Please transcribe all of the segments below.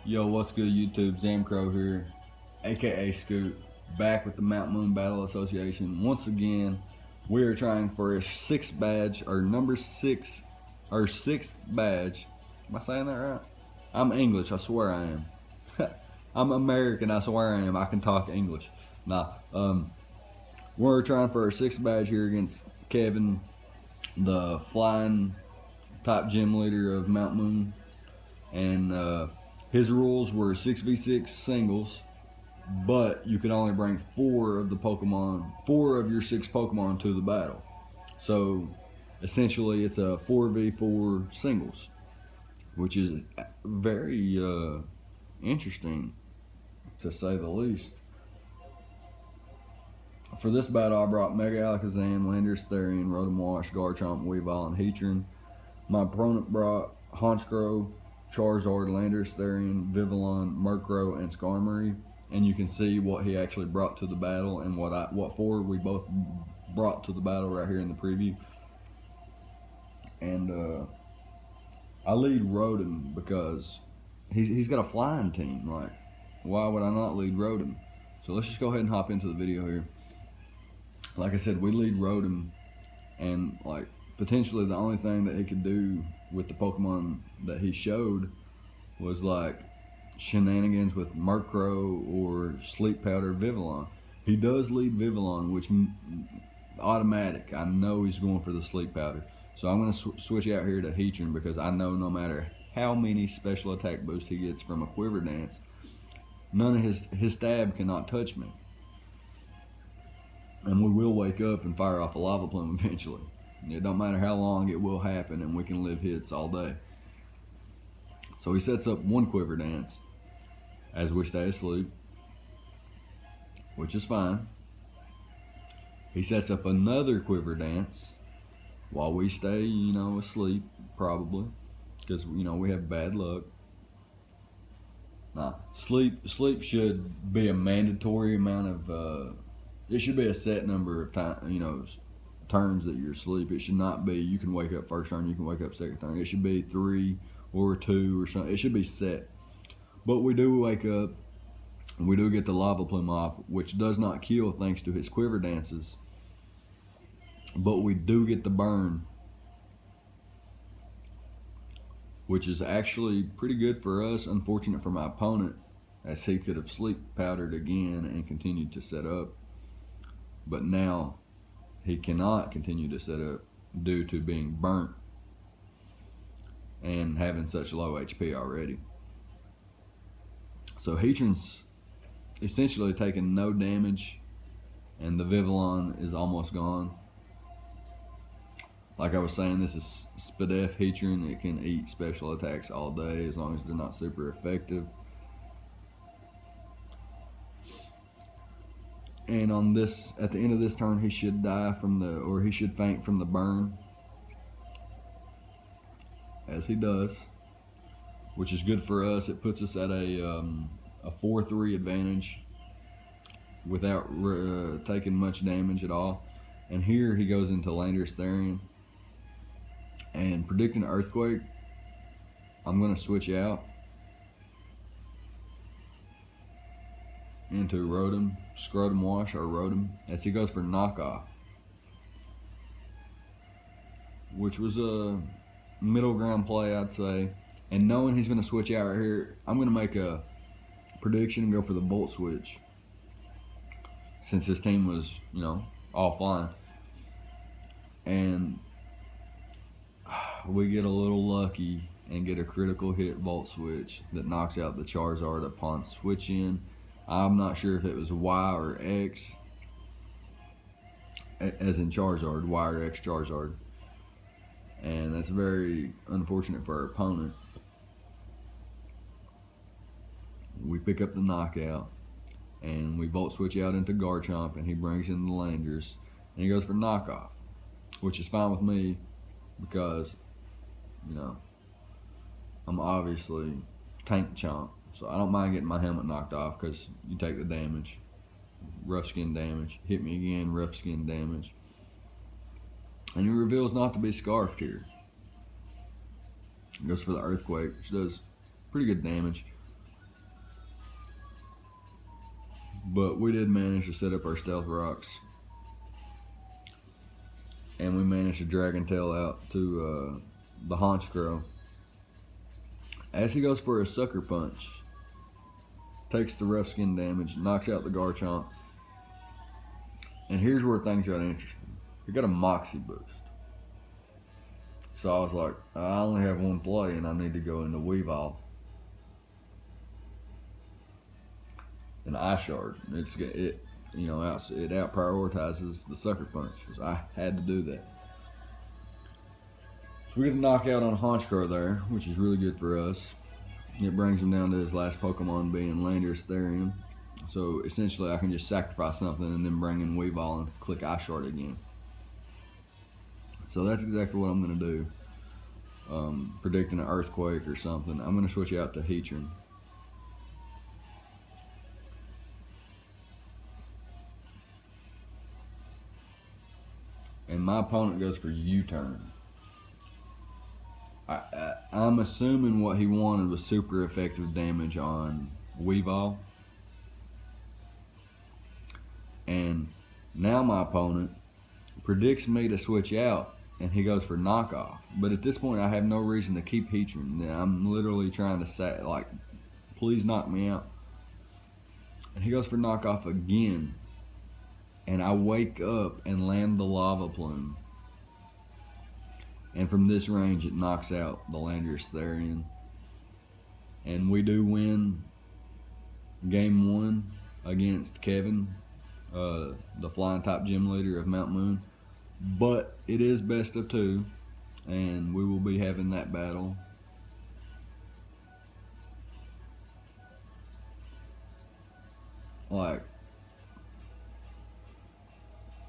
Yo, what's good YouTube? Zamcrow here, aka Scoot, back with the Mount Moon Battle Association. Once again, we are trying for a sixth badge, or number six, or sixth badge. Am I saying that right? I'm English, I swear I am. I'm American, I swear I am. I can talk English. Nah, we're trying for our sixth badge here against Kevin, the flying top gym leader of Mount Moon, and his rules were 6v6 singles, but you could only bring four of your six Pokemon to the battle. So essentially, it's a 4v4 singles, which is very interesting to say the least. For this battle, I brought Mega Alakazam, Landorus Therian, Rotom Wash, Garchomp, Weavile, and Heatran. My opponent brought Honchkrow, Charizard, Landorus Therian, Vivillon, Murkrow, and Skarmory, and you can see what he actually brought to the battle and what four we both brought to the battle right here in the preview. And I lead Rotom because he's got a flying team. Like, why would I not lead Rotom? So let's just go ahead and hop into the video here. Like I said, we lead Rotom, and like potentially the only thing that he could do with the Pokemon that he showed was like shenanigans with Murkrow or Sleep Powder Vivillon. He does lead Vivillon, which automatic. I know he's going for the Sleep Powder. So I'm going to switch out here to Heatran because I know no matter how many special attack boosts he gets from a Quiver Dance, none of his stab cannot touch me. And we will wake up and fire off a Lava Plume eventually. It don't matter how long, it will happen, and we can live hits all day. So he sets up one Quiver Dance as we stay asleep, which is fine. He sets up another Quiver Dance while we stay, asleep, probably, because, we have bad luck. Nah, sleep should be a mandatory amount of, it should be a set number of time, turns that you're asleep. It should not be, you can wake up first turn, you can wake up second turn. It should be 3 or 2 or something. It should be set. But we do wake up, and we do get the Lava Plume off, which does not kill thanks to his Quiver Dances. But we do get the burn, which is actually pretty good for us. Unfortunate for my opponent, as he could have Sleep Powdered again and continued to set up. But now he cannot continue to set up due to being burnt and having such low HP already. So Heatran's essentially taking no damage, and the Vivillon is almost gone. Like I was saying, this is Spadef Heatran. It can eat special attacks all day as long as they're not super effective. And on this, at the end of this turn, he should die or he should faint from the burn, as he does, which is good for us. It puts us at a 4-3 advantage without taking much damage at all. And here he goes into Landorus Therian, and predicting Earthquake, I'm going to switch out into Rotom, Scrotum Wash or Rotom, as he goes for Knockoff, which was a middle ground play, I'd say. And knowing he's going to switch out right here, I'm going to make a prediction and go for the Volt Switch, since his team was, all flying. And we get a little lucky and get a critical hit Volt Switch that knocks out the Charizard upon switch in. I'm not sure if it was Y or X, as in Charizard, Y or X Charizard. And that's very unfortunate for our opponent. We pick up the knockout, and we Volt Switch out into Garchomp, and he brings in the Landorus, and he goes for Knockoff, which is fine with me because, I'm obviously Tank Chomp. So I don't mind getting my helmet knocked off because you take the damage. Rough skin damage. Hit me again, rough skin damage. And he reveals not to be Scarfed here. Goes for the Earthquake, which does pretty good damage. But we did manage to set up our stealth rocks, and we managed to dragon tail out to the haunch crow. As he goes for a sucker punch, takes the rough skin damage, knocks out the Garchomp. And here's where things got interesting. He got a Moxie boost. So I was like, I only have one play and I need to go into Weavile. And Ice Shard. It out prioritizes the sucker punch. So I had to do that. So we get a knockout on Honchkrow there, which is really good for us. It brings him down to his last Pokemon being Landorus Therian. So essentially I can just sacrifice something and then bring in Weavile and click Ice Shard again. So that's exactly what I'm going to do. Predicting an Earthquake or something. I'm going to switch out to Heatran. And my opponent goes for U-turn. I'm assuming what he wanted was super effective damage on Weavile. And now my opponent predicts me to switch out, and he goes for knockoff. But at this point, I have no reason to keep Heatran. I'm literally trying to say, like, please knock me out. And he goes for knockoff again. And I wake up and land the Lava Plume. And from this range, it knocks out the Landorus Therian. And we do win game 1 against Kevin, the flying type gym leader of Mount Moon. But it is best of 2, and we will be having that battle. Like,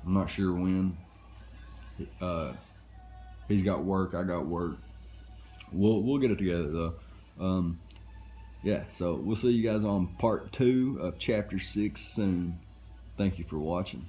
I'm not sure when. He's got work, I got work. We'll get it together though. Yeah, so we'll see you guys on part 2 of chapter 6 soon. Thank you for watching.